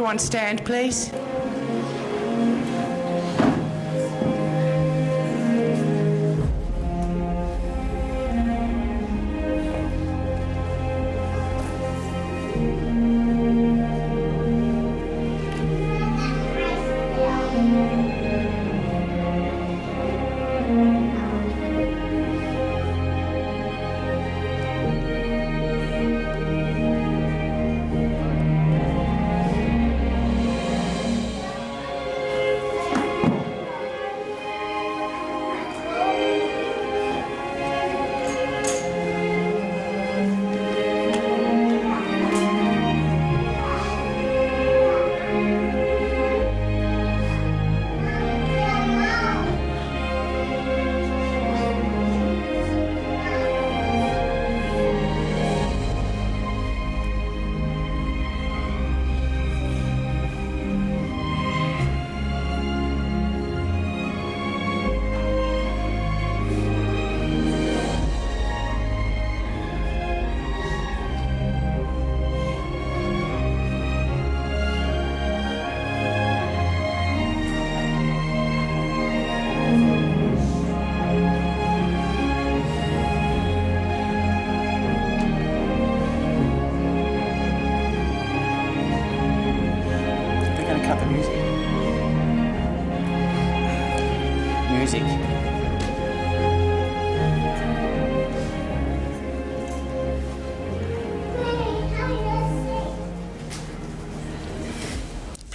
Everyone stand, please.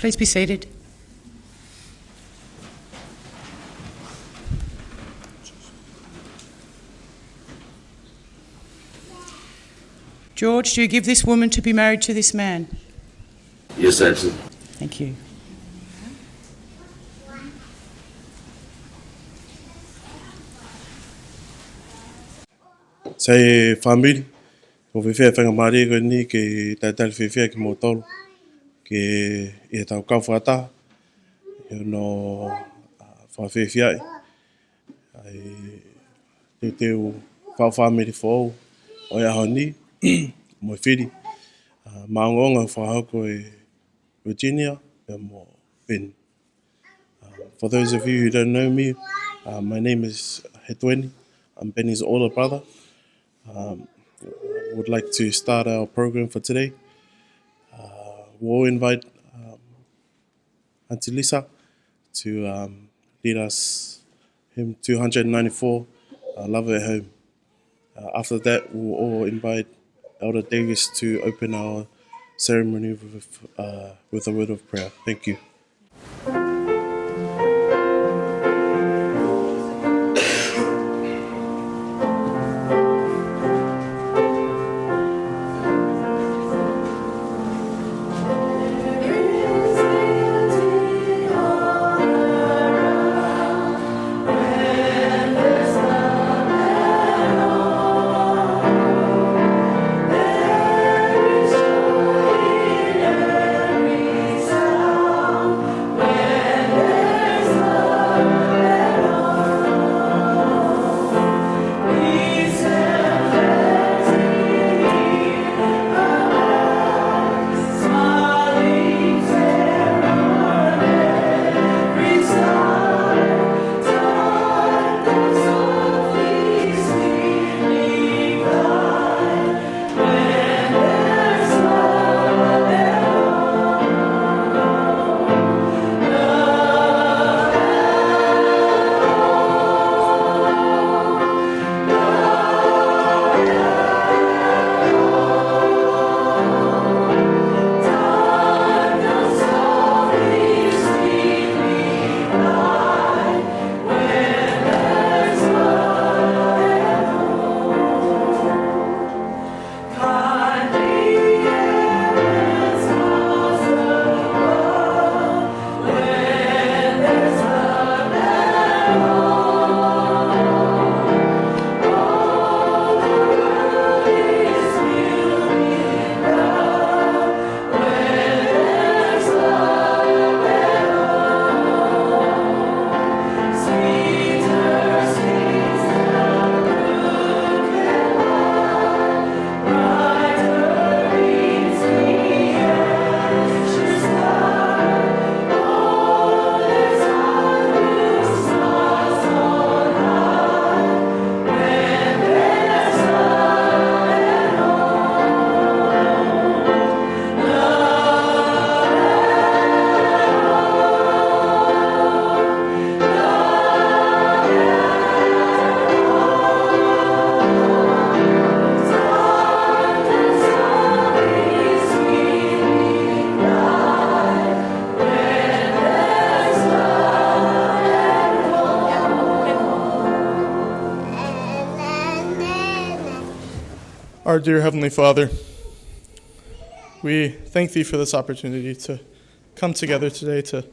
Please be seated. George, do you give this woman to be married to this man? Yes, I do. Thank you. Sai family, o whiwhia whangamari ko ni ke taitali whiwhia ki mō tolu, ke ia tau kau whakataha, i no whawhiwhiai, ai te teo whawhamiri whou, o ia honi, mo whiri, maongonga whahako e Virginia, e mo Peni. For those of you who don't know me, my name is Hetweni. I'm Penny's older brother. Would like to start our program for today. We'll invite Auntie Lisa to lead us hymn 294, Love at Home. After that, we'll all invite Elder Davis to open our ceremony with a word of prayer. Thank you. Our dear Heavenly Father, we thank Thee for this opportunity to come together today to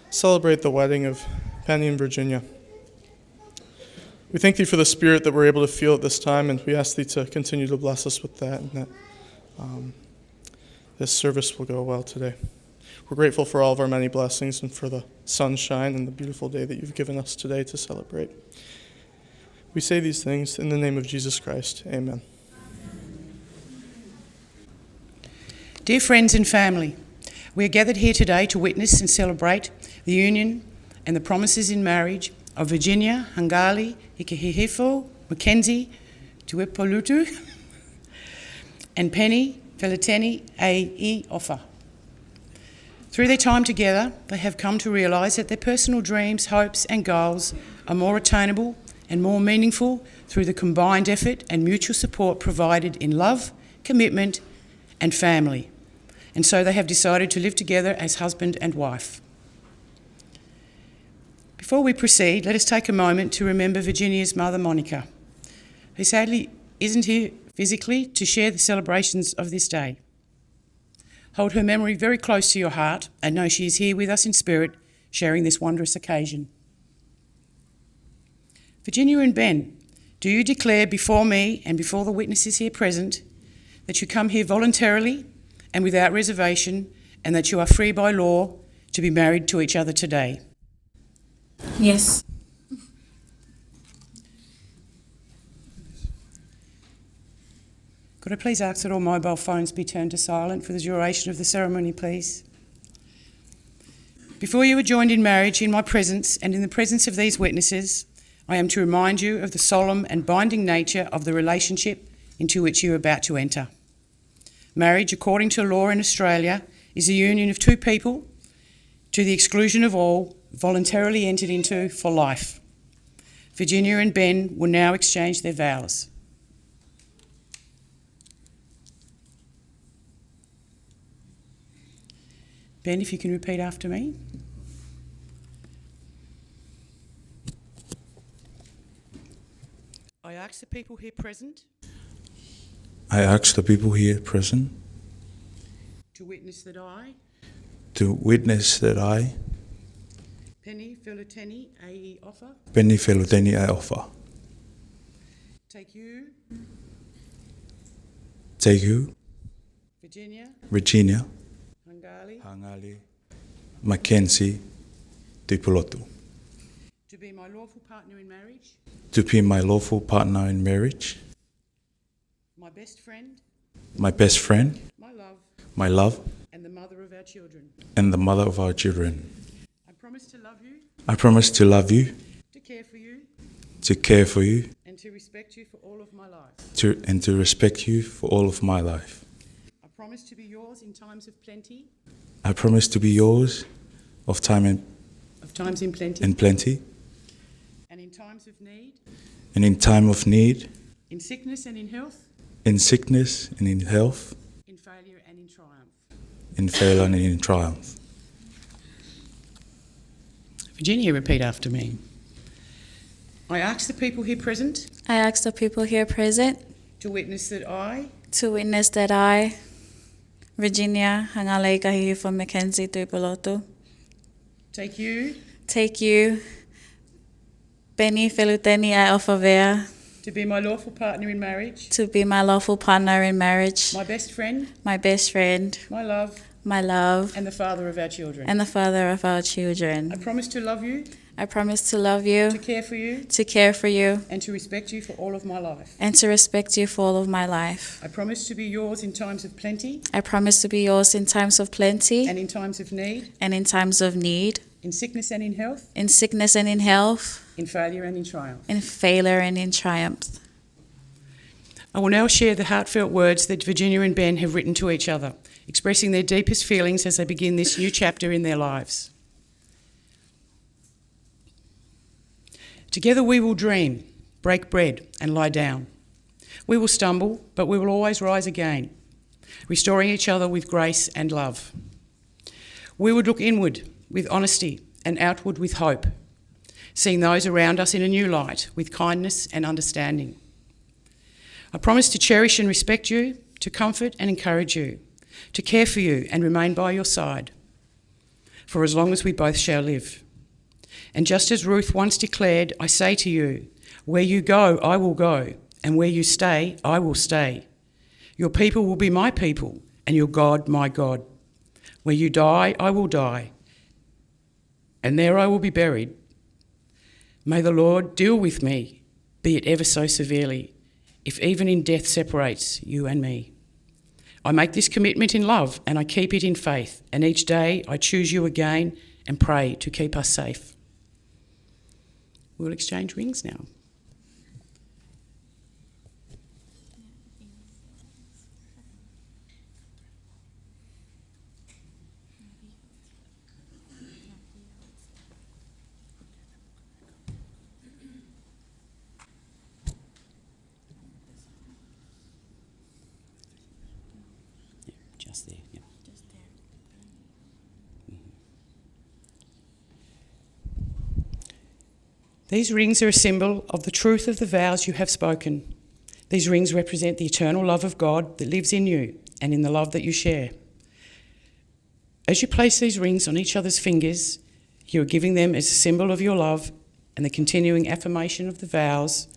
celebrate the wedding of Penny and Virginia. We thank Thee for the spirit that we're able to feel at this time, and we ask Thee to continue to bless us with that, and that this service will go well today. We're grateful for all of our many blessings and for the sunshine and the beautiful day that You've given us today to celebrate. We say these things in the name of Jesus Christ. Amen. Dear friends and family, we are gathered here today to witness and celebrate the union and the promises in marriage of Virginia Hangale Ikahihifo McKenzie Tuipulotu and Peni Feluteni Ofa. Through their time together, they have come to realise that their personal dreams, hopes and goals are more attainable and more meaningful through the combined effort and mutual support provided in love, commitment and family. And so they have decided to live together as husband and wife. Before we proceed, let us take a moment to remember Virginia's mother, Monica, who sadly isn't here physically, to share the celebrations of this day. Hold her memory very close to your heart and know she is here with us in spirit, sharing this wondrous occasion. Virginia and Ben, do you declare before me and before the witnesses here present that you come here voluntarily and without reservation, and that you are free by law to be married to each other today? Yes. Could I please ask that all mobile phones be turned to silent for the duration of the ceremony, please? Before you are joined in marriage in my presence and in the presence of these witnesses, I am to remind you of the solemn and binding nature of the relationship into which you are about to enter. Marriage, according to law in Australia, is a union of two people, to the exclusion of all, voluntarily entered into for life. Virginia and Ben will now exchange their vows. Ben, if you can repeat after me. I ask the people here present I ask the people here present to witness that I, Peni Feluteni Ofa, Peni Feluteni Ofa, take you, Virginia, Hangale, McKenzie Tuipulotu, to be my lawful partner in marriage, to be my lawful partner in marriage, my best friend, my best friend, my love, and the mother of our children. our children. I promise to love you, I promise to love you, to care for you, and to respect you for all of my life. to respect you for all of my life. I promise to be yours in times of plenty, I promise to be yours of times in plenty, and in times of need, and in time of need, in sickness and in health, in sickness and in health, in failure and in triumph. in failure and in triumph. Virginia, repeat after me. I ask the people here present I ask the people here present to witness that I, Virginia Hangale Ikahihifo McKenzie Tuipulotu, take you, Peni Feluteni Ofa Vea, to be my lawful partner in marriage, to be my lawful partner in marriage, my best friend, my love, and the father of our children. and the father of our I children. promise to love you, I promise to love you, to care for you, and to respect you for all of my life. to respect you for all of my life. I promise to be yours in times of plenty, I promise to be yours in times of plenty and in times of need, and in times of need, in sickness and in health, in sickness and in health, in failure and in triumph. in failure and in triumph. I will now share the heartfelt words that Virginia and Ben have written to each other, expressing their deepest feelings as they begin this new chapter in their lives. Together we will dream, break bread and lie down. We will stumble, but we will always rise again, restoring each other with grace and love. We would look inward with honesty and outward with hope, seeing those around us in a new light with kindness and understanding. I promise to cherish and respect you, to comfort and encourage you, to care for you and remain by your side, for as long as we both shall live. And just as Ruth once declared, I say to you, where you go, I will go, and where you stay, I will stay. Your people will be my people, and your God, my God. Where you die, I will die, and there I will be buried. May the Lord deal with me, be it ever so severely, if even in death separates you and me. I make this commitment in love, and I keep it in faith, and each day I choose you again and pray to keep us safe. We'll exchange rings now. Just there, yeah. These rings are a symbol of the truth of the vows you have spoken. These rings represent the eternal love of God that lives in you and in the love that you share. As you place these rings on each other's fingers, you are giving them as a symbol of your love and the continuing affirmation of the vows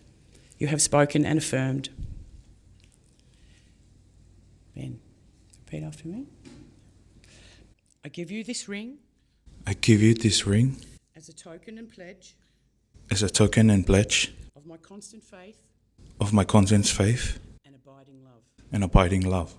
you have spoken and affirmed. Ben, repeat after me. I give you this ring I give you this ring as a token and pledge as a token and pledge of my constant faith of my constant faith and abiding love. and abiding love.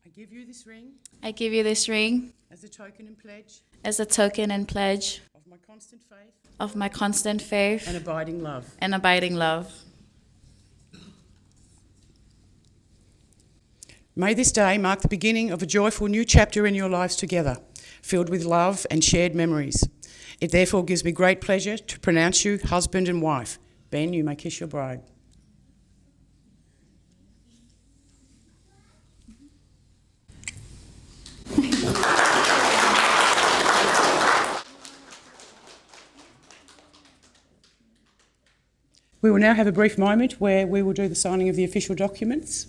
I give you this ring I give you this ring as a token and pledge as a token and pledge of my constant faith of my constant faith and abiding love. and abiding love. May this day mark the beginning of a joyful new chapter in your lives together, filled with love and shared memories. It therefore gives me great pleasure to pronounce you husband and wife. Ben, you may kiss your bride. We will now have a brief moment where we will do the signing of the official documents.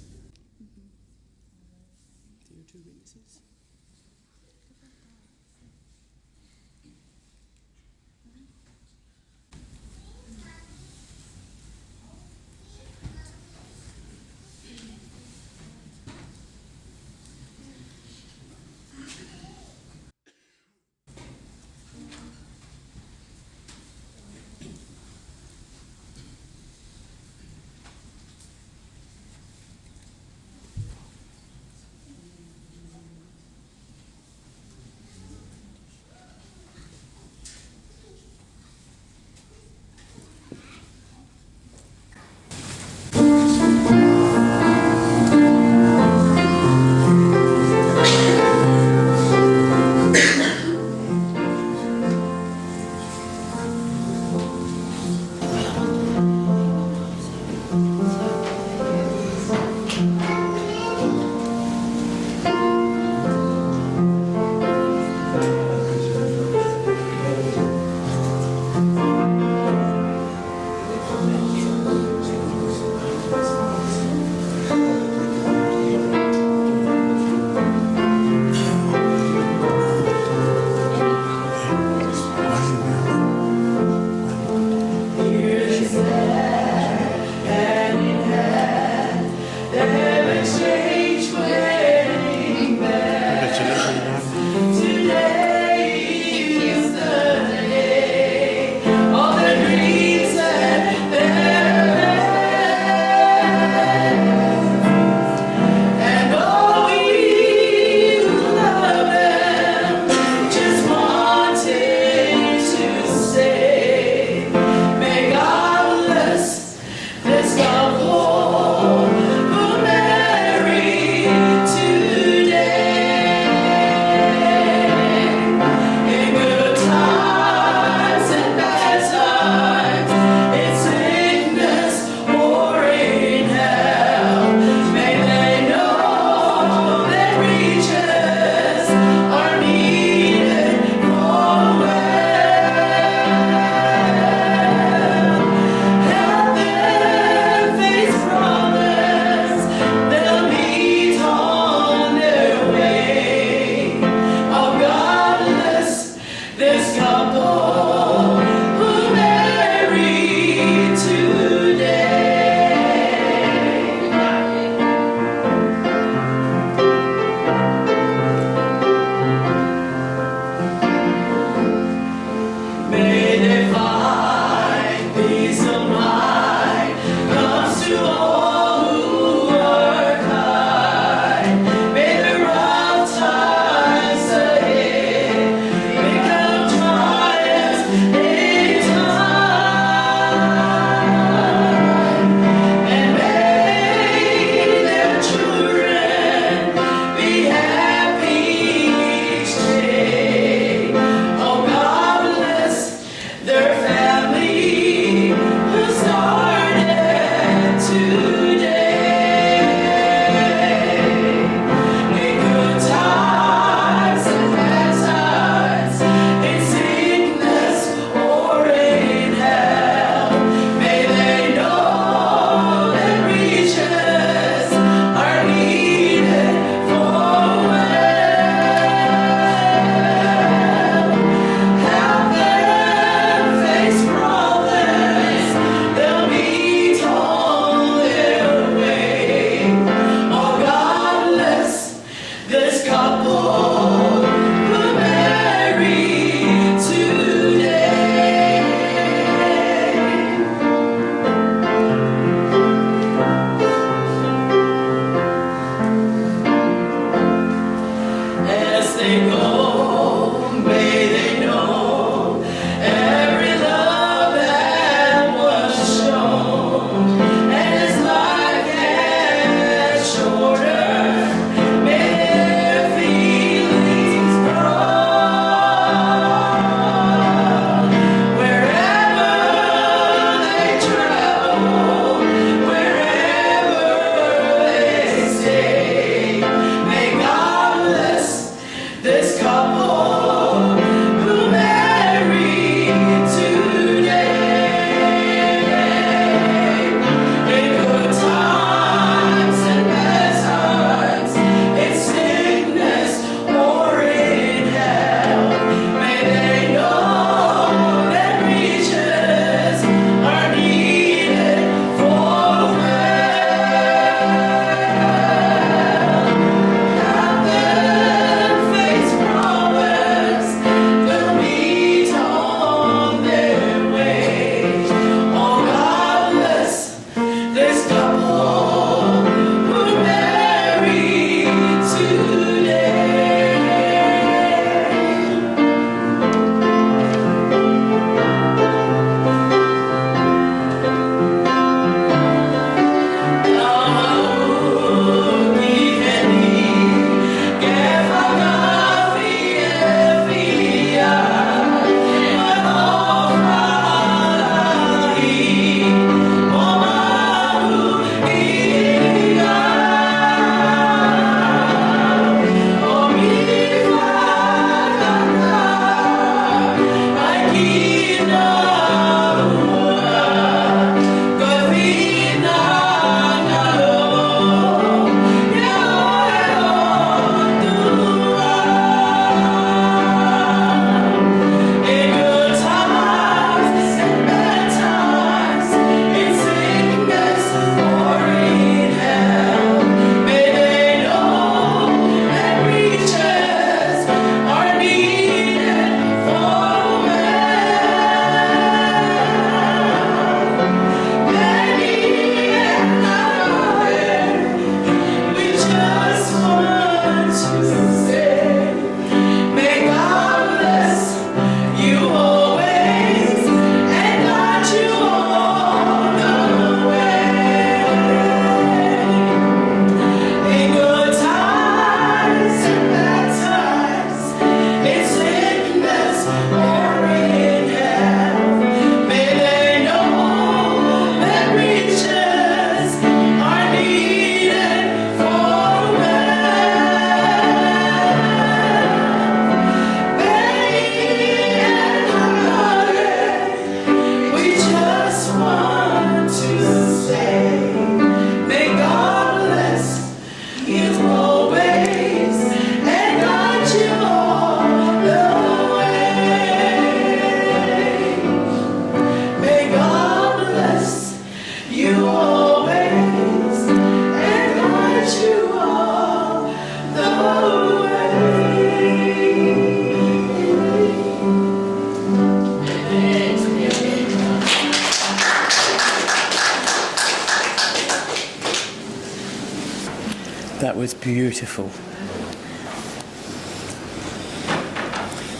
beautiful.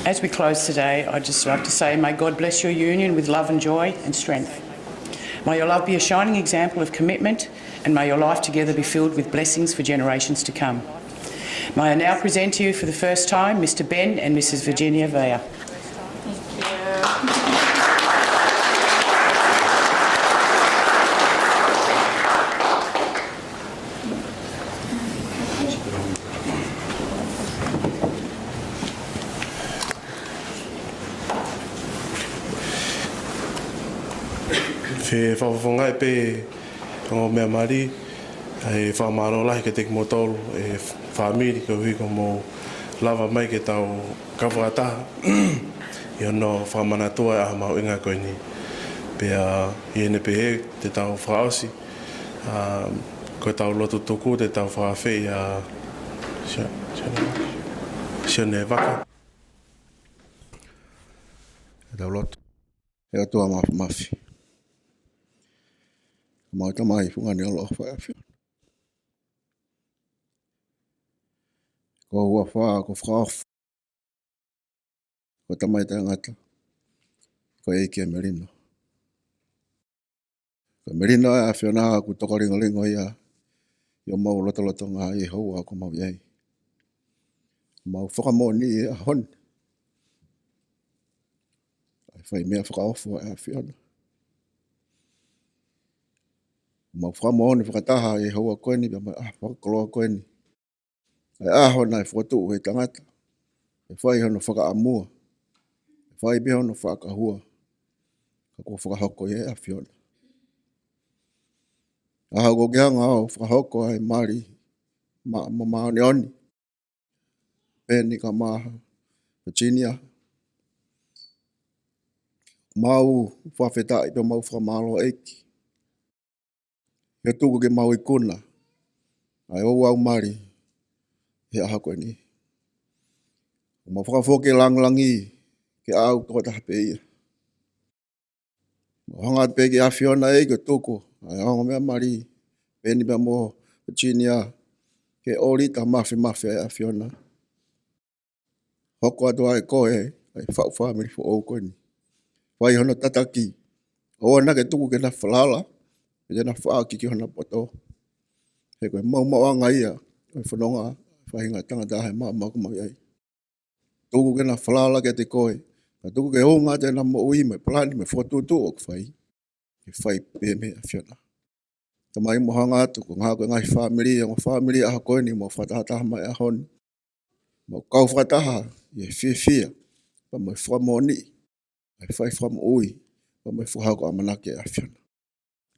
As we close today, I'd just like to say, may God bless your union with love and joy and strength. May your love be a shining example of commitment, and may your life together be filled with blessings for generations to come. May I now present to you for the first time Mr. Ben and Mrs. Virginia Vea. Fe whawhongai pe o mea mari e whamaro lahi ke te kimotolu e whamiri ko hui ko mo lava mai ke tau kawhataha i ono whamanatua e aha mau inga koe ni pea i ene pe he te tau whaosi ko tau lotu tuku te tau whawhi a sione waka e tau lotu e atua mafi mau tamai funga ni olo fa fa ko wa fa ko fraf ko tamai tangata ko e ke merino a fiona ku to lingo ya yo mau loto nga e ho ko mau ye mau fa mo ni a hon ai fa me fraf a fiona mau whamo ni whakataha e haua koe ni, whakakoloa koe ni. Ai aho nai whatu he tangata. E whai hono whakaamua. E whai be hono whakahua. Ka kua whakahoko e a whiona. Aha ko geanga au whakahoko ai mari. Maoni oni. Peni ka maha. Virginia. Mau whawhetai pe mau whamalo eiki. He tuku ke mau ikuna. Ai o au mari. He aha koe ni. Ma whakafoke langlangi. Ke au toko taha pe ia. Ma hanga pe ke a Fiona e ke tuku. Ai hanga mea mari. Peni mea mo Virginia. Ke ori ta mafi a Fiona. Hoko atu ai koe. Ai whau whamiri fo au koe ni. Whai hono tataki. O na ke tuku ke na whalala. Ke na whaa ki hona poto. He koe mau anga ia. Koe whanonga. Whahinga tangata he maa kuma iai. Tuku ke na whalala ke te koe. Ka tuku ke honga te na mo ui me plani me whotutu o kwhai. Ke whai pe me a Fiona. Ka mai mo hanga atu ko ngā koe ngai whamiri aha koe ni mo whatataha mai a honi. Mo kau whataha i e whia. Pa mo whamoni. Ai whai wham ui. Pa mo whahako amanake a Fiona.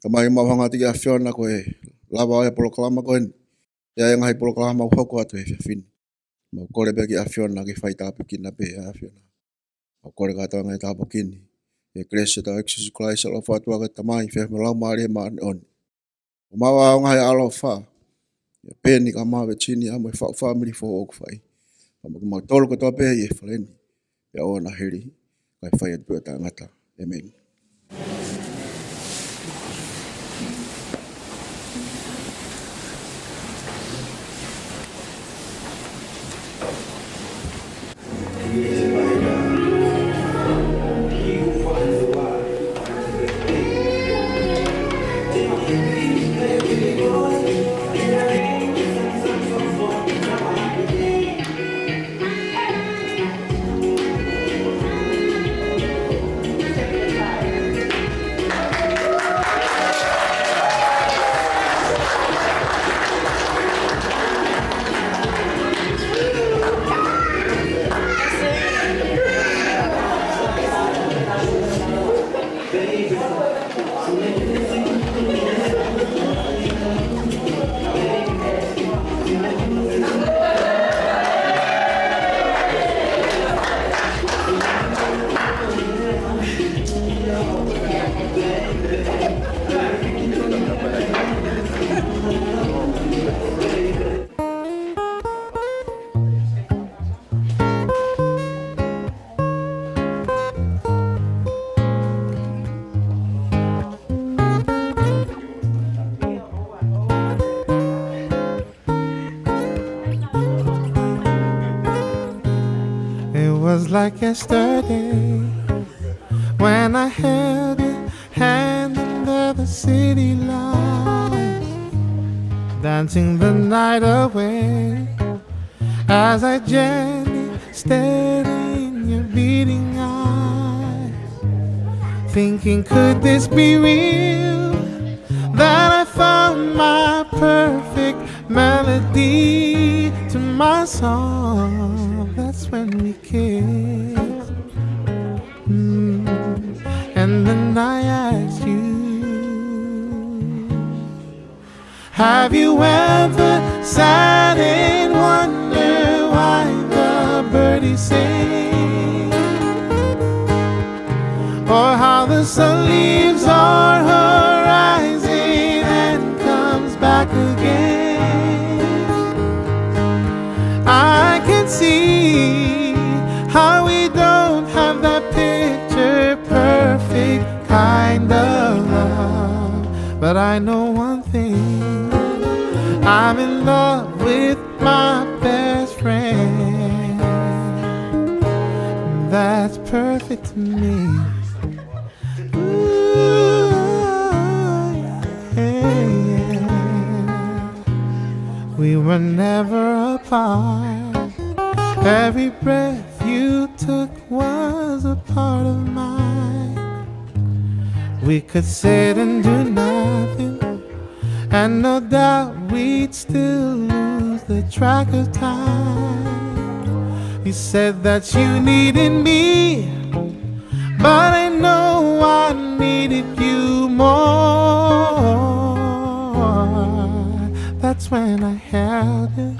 Ka mai mo hanga tiki a Fiona koe lava e polokalama koe ni. Ia e ngai polokalama u hoko atu e whiawhini. Mau kore peki a Fiona ki whai tāpu kina pe a Fiona. Mau kore katoa ngai tāpu kini. E kreshe tau exercise Christ alo whatua ka tamai whewhi lau maari e maani oni. O mawa au ngai alo wha. E peni ka maa Virginia mo e whau whamiri fo o kwhai. Mau tolu katoa pe e whaleni. E o na heri. Kai whai atu e tangata. Amen. was like yesterday when I held your hand under the city lights, dancing the night away as I gently stared in your beating eyes, thinking, could this be real? That I found my perfect melody to my song. That's when we kissed. And then I asked you, have you ever sat and wondered why the birdies sing, or how the sun leaves our horizon and comes back again? I can see how we don't have that picture perfect kind of love, but I know one thing, I'm in love with my best friend. That's perfect to me. Ooh, yeah. We were never apart. Every breath you took was a part of mine. We could sit and do nothing, and no doubt we'd still lose the track of time. You said that you needed me, but I know I needed you more. That's when I held you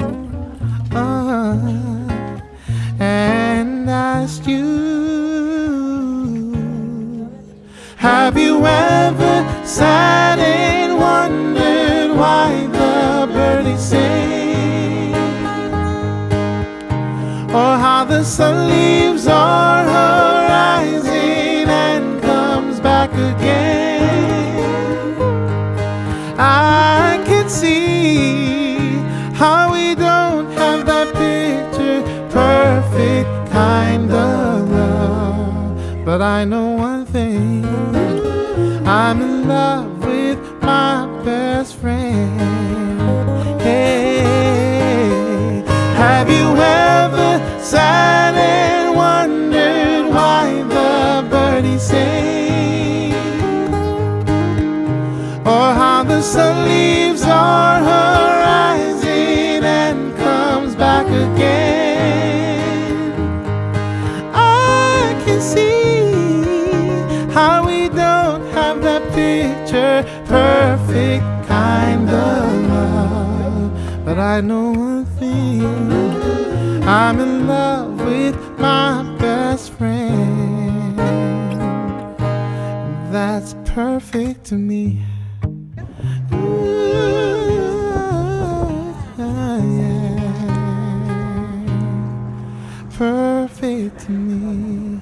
and asked you, have you ever sat and wondered why the birdies sing, or how the sun leaves our horizon and comes back again? I can see how we don't have that picture perfect kind of love, but I know one thing, I'm in love with my best friend. Hey, have you ever sat and wondered why the birdies sing, or how the sun leaves our horizon and comes back again? I can see how we don't have that picture perfect kind of love, but I know one thing, I'm in love with my best friend. That's perfect to me. Yeah. Perfect to me.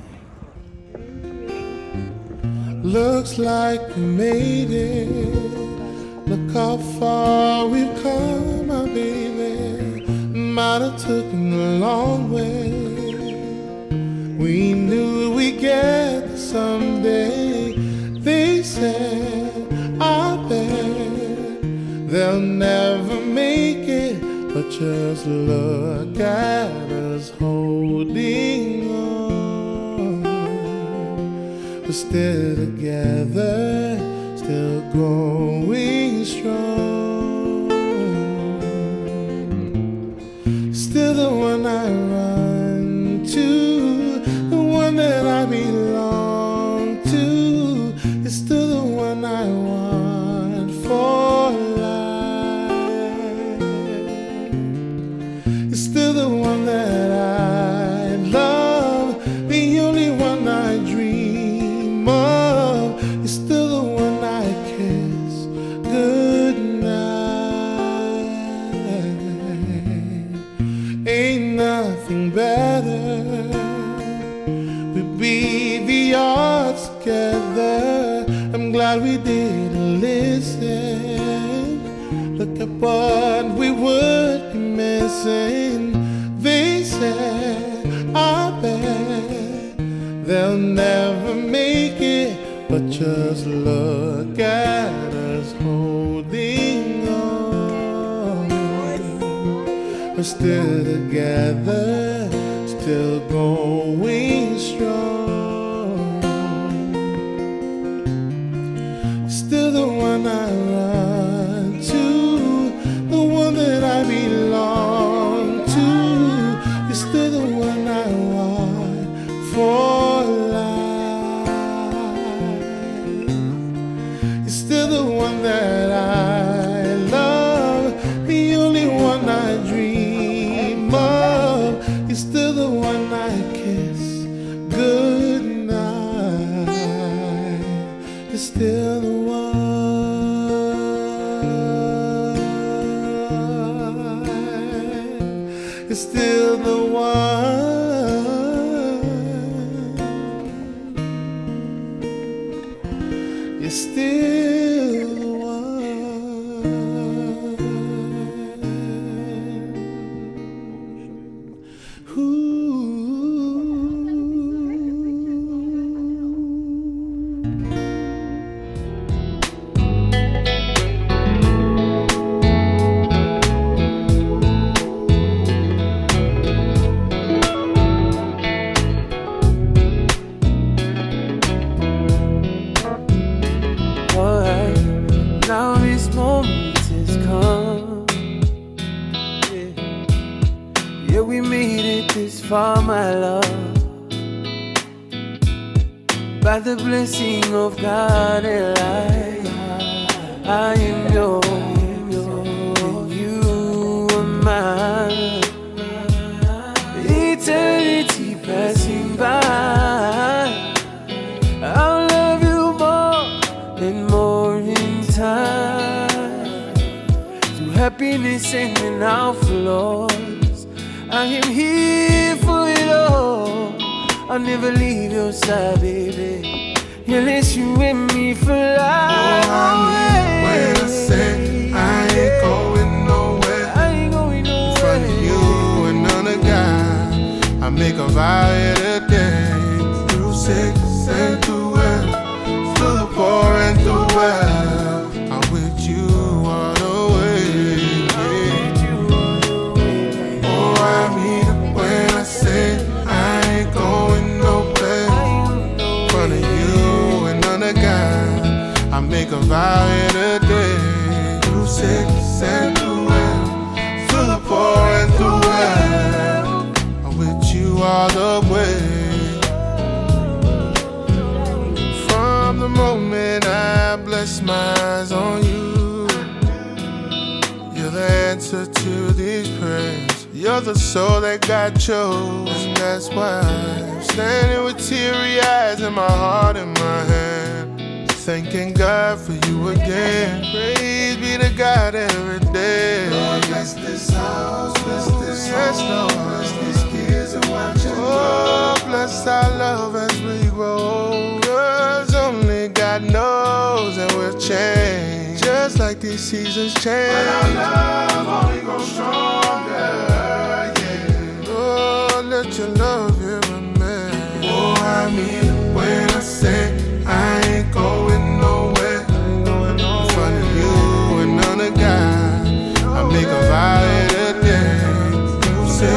Looks like we made it. Look how far we've come, my baby. Might have taken a long way. We knew we'd get there someday. They said, I bet they'll never make it, but just look at us holding on. We're still together, still going strong. Still the one I run to, the one that I belong to. It's still the one I want for life. It's still the one that I love, the only one I dream of. It's still the one I kiss goodnight. Ain't nothing better. We beat the odds together. I'm glad we didn't listen. Look at what we would be missing. They said, I bet never make it, but just look at us holding on. We're still together, still going strong. Still the one I run to, the one that I belong to. You're still the one I want for life. You're still the one that I love, the only one I dream of. You're still the one I kiss goodnight. You're still the one. You're still the one. You're still the one. Alright, now this moment has come. Yeah, we made it this far, my love. By the blessing of God and I am yours, and you are mine. Eternity passing by, I'll love you more and more in time. Through happiness and in our flaws, I am here for it all. I'll never leave your side, baby, unless you and me for life. When I say I ain't going nowhere, I ain't going nowhere. in front of you and none of God, I make a vow every day. Through sick and through well, through the poor and through well, I'm with you all the way. Oh, I mean it when I say I ain't going nowhere. In front of you and none of God, I make a vow every day. Through sick and through well, through the poor and through well, I'm with you all the way. From the moment I bless my eyes on you, you're the answer to these prayers. You're the soul that God chose, and that's why I'm standing with teary eyes and my heart in my hand, thanking God for you again. Praise be to God every day. Lord, bless this house, bless this home, bless these kids and watch them grow. Oh, bless our love as we grow. 'Cause only God knows that we'll change, just like these seasons change. But our love only grows stronger, yeah. Oh, let your love hear a man. Oh, I mean when I say I ain't going nowhere. In front of you and none of God, I make a vow every day. You say